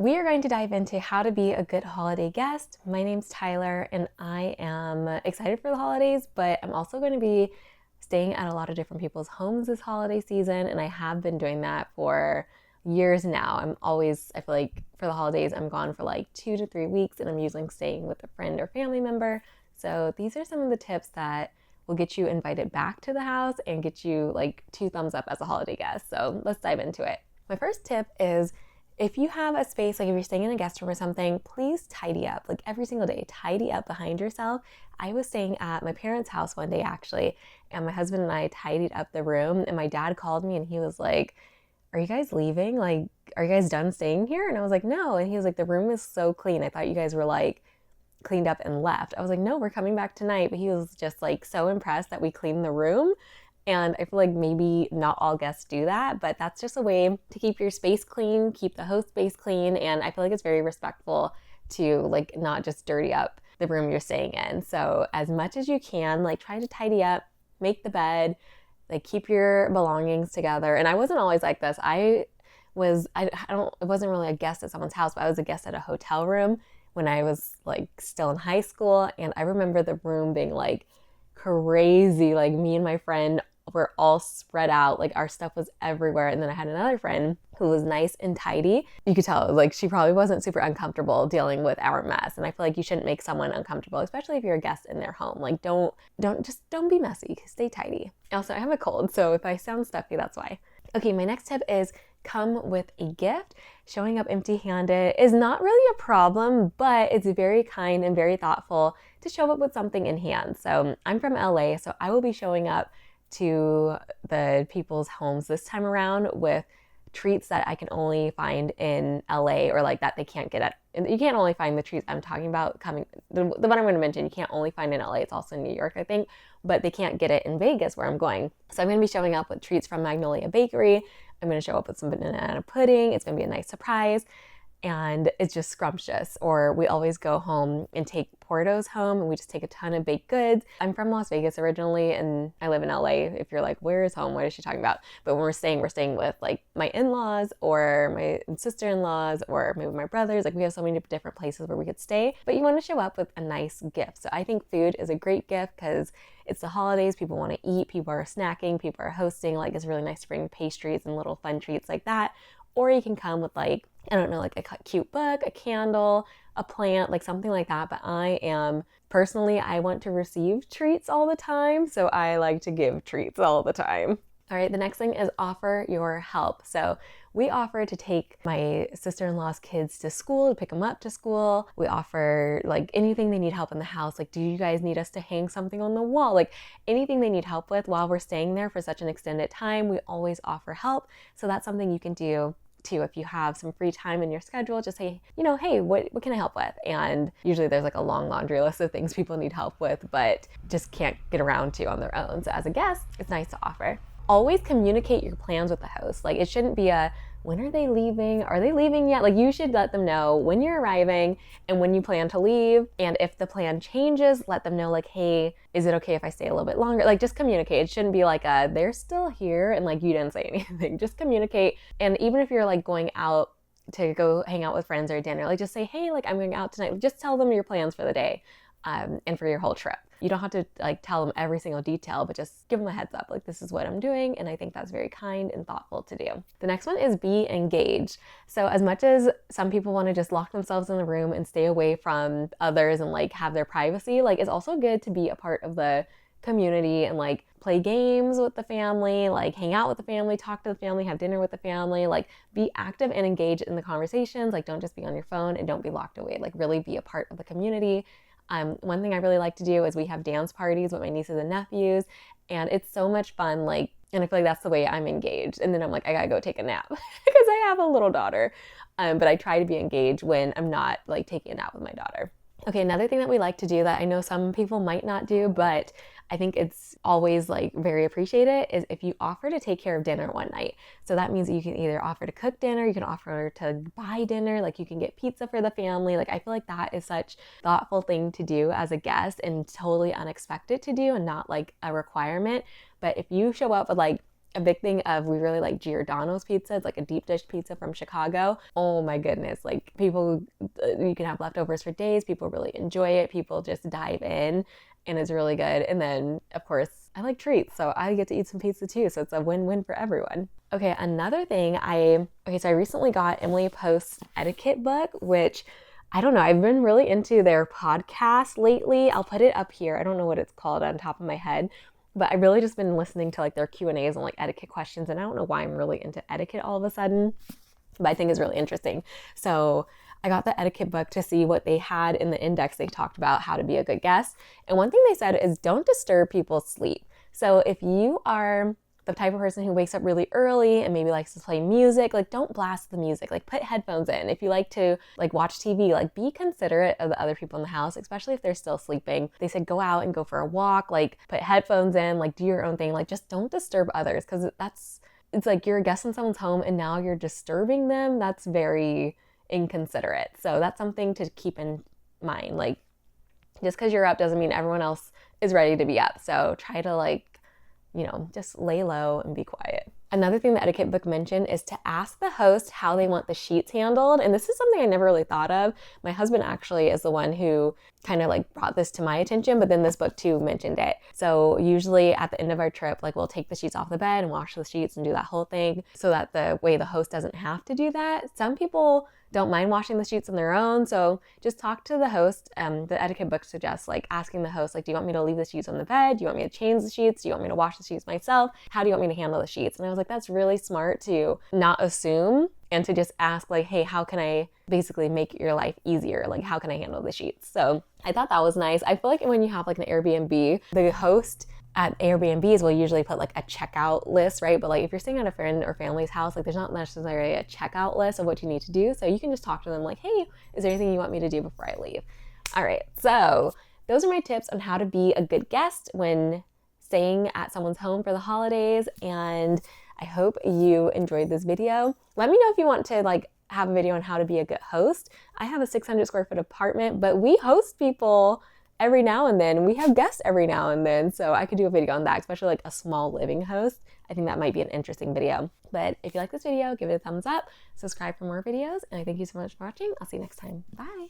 we are going to dive into how to be a good holiday guest. My name's Tyler, and I am excited for the holidays, but I'm also going to be staying at a lot of different people's homes this holiday season, and I have been doing that for years now. I feel like for the holidays, I'm gone for like 2 to 3 weeks, and I'm usually staying with a friend or family member. So these are some of the tips that will get you invited back to the house and get you like 2 thumbs up as a holiday guest. So let's dive into it. My first tip is, if you have a space, like if you're staying in a guest room or something, please tidy up. Like every single day, tidy up behind yourself. I was staying at my parents' house one day actually, and my husband and I tidied up the room, and my dad called me and he was like, "Are you guys leaving? Like, are you guys done staying here?" And I was like, "No." And he was like, "The room is so clean. I thought you guys were like cleaned up and left." I was like, "No, we're coming back tonight." But he was just like so impressed that we cleaned the room. And I feel like maybe not all guests do that, but that's just a way to keep your space clean, keep the host space clean. And I feel like it's very respectful to like not just dirty up the room you're staying in. So as much as you can, like try to tidy up, make the bed, like keep your belongings together. And I wasn't always like this. I wasn't really a guest at someone's house, but I was a guest at a hotel room when I was like still in high school. And I remember the room being like crazy. Like me and my friend were all spread out, like our stuff was everywhere. And then I had another friend who was nice and tidy. You could tell like she probably wasn't super uncomfortable dealing with our mess. And I feel like you shouldn't make someone uncomfortable, especially if you're a guest in their home. Like don't be messy, stay tidy. Also, I have a cold, so if I sound stuffy, that's why. Okay, my next tip is come with a gift. Showing up empty-handed is not really a problem, but it's very kind and very thoughtful to show up with something in hand. So I'm from LA, so I will be showing up to the people's homes this time around with treats that I can only find in LA, or like that they can't get at. You can't only find the treats I'm talking about the one I'm going to mention, you can't only find in LA. It's also in New York, I think, but they can't get it in Vegas where I'm going. So I'm going to be showing up with treats from Magnolia Bakery. I'm going to show up with some banana pudding. It's going to be a nice surprise. And it's just scrumptious. Or we always go home and take Portos home, and we just take a ton of baked goods. I'm from Las Vegas originally, and I live in LA. If you're like, where is home? What is she talking about? But when we're staying with like my in-laws or my sister-in-laws or maybe my brothers. Like we have so many different places where we could stay, but you want to show up with a nice gift. So I think food is a great gift because it's the holidays. People want to eat, people are snacking, people are hosting. Like it's really nice to bring pastries and little fun treats like that. Or you can come with like, I don't know, like a cute book, a candle, a plant, like something like that. But I want to receive treats all the time. So I like to give treats all the time. All right, the next thing is offer your help. So we offer to take my sister-in-law's kids to school, to pick them up to school. We offer like anything they need help in the house. Like, do you guys need us to hang something on the wall? Like anything they need help with while we're staying there for such an extended time, we always offer help. So that's something you can do too. If you have some free time in your schedule, just say, hey, what can I help with? And usually there's like a long laundry list of things people need help with, but just can't get around to on their own. So as a guest, it's nice to offer. Always communicate your plans with the host. Like it shouldn't be when are they leaving? Are they leaving yet? Like you should let them know when you're arriving and when you plan to leave. And if the plan changes, let them know like, hey, is it okay if I stay a little bit longer? Like just communicate. It shouldn't be like they're still here and like you didn't say anything. Just communicate. And even if you're like going out to go hang out with friends or dinner, like just say, hey, like I'm going out tonight. Just tell them your plans for the day and for your whole trip. You don't have to like tell them every single detail, but just give them a heads up. Like this is what I'm doing. And I think that's very kind and thoughtful to do. The next one is be engaged. So as much as some people want to just lock themselves in the room and stay away from others and like have their privacy, like it's also good to be a part of the community and like play games with the family, like hang out with the family, talk to the family, have dinner with the family, like be active and engaged in the conversations. Like don't just be on your phone and don't be locked away, like really be a part of the community. One thing I really like to do is we have dance parties with my nieces and nephews, and it's so much fun. Like, and I feel like that's the way I'm engaged. And then I'm like, I gotta go take a nap because I have a little daughter. But I try to be engaged when I'm not like taking a nap with my daughter. Okay, another thing that we like to do that I know some people might not do, but I think it's always like very appreciated is if you offer to take care of dinner one night. So that means that you can either offer to cook dinner, you can offer to buy dinner, like you can get pizza for the family. Like I feel like that is such a thoughtful thing to do as a guest and totally unexpected to do and not like a requirement. But if you show up with like a big thing of, we really like Giordano's pizza. It's like a deep dish pizza from Chicago. Oh my goodness. Like people, you can have leftovers for days. People really enjoy it. People just dive in and it's really good. And then of course I like treats, so I get to eat some pizza too. So it's a win-win for everyone. Okay, another thing so I recently got Emily Post's etiquette book, which I don't know, I've been really into their podcast lately. I'll put it up here. I don't know what it's called on top of my head, but I've really just been listening to like their Q&As and like etiquette questions, and I don't know why I'm really into etiquette all of a sudden, but I think it's really interesting. So I got the etiquette book to see what they had in the index. They talked about how to be a good guest. And one thing they said is don't disturb people's sleep. So if you are the type of person who wakes up really early and maybe likes to play music, like don't blast the music, like put headphones in. If you like to like watch TV, like be considerate of the other people in the house, especially if they're still sleeping. They said go out and go for a walk, like put headphones in, like do your own thing, like just don't disturb others, because it's like you're a guest in someone's home and now you're disturbing them. That's very inconsiderate. So that's something to keep in mind. Like just because you're up doesn't mean everyone else is ready to be up. So try to like, just lay low and be quiet. Another thing the etiquette book mentioned is to ask the host how they want the sheets handled. And this is something I never really thought of. My husband actually is the one who kind of like brought this to my attention, but then this book too mentioned it. So usually at the end of our trip, like we'll take the sheets off the bed and wash the sheets and do that whole thing so that the way the host doesn't have to do that. Some people don't mind washing the sheets on their own. So just talk to the host. The etiquette book suggests like asking the host, like, do you want me to leave the sheets on the bed? Do you want me to change the sheets? Do you want me to wash the sheets myself? How do you want me to handle the sheets? And I was like, that's really smart to not assume and to just ask like, hey, how can I basically make your life easier? Like, how can I handle the sheets? So I thought that was nice. I feel like when you have like an Airbnb, the host at Airbnbs will usually put like a checkout list, right? But like if you're staying at a friend or family's house, like there's not necessarily a checkout list of what you need to do. So you can just talk to them like, hey, is there anything you want me to do before I leave? All right, so those are my tips on how to be a good guest when staying at someone's home for the holidays. And I hope you enjoyed this video. Let me know if you want to like have a video on how to be a good host. I have a 600 square foot apartment, but we host people every now and then. We have guests every now and then. So I could do a video on that, especially like a small living host. I think that might be an interesting video. But if you like this video, give it a thumbs up, subscribe for more videos, and I thank you so much for watching. I'll see you next time. Bye.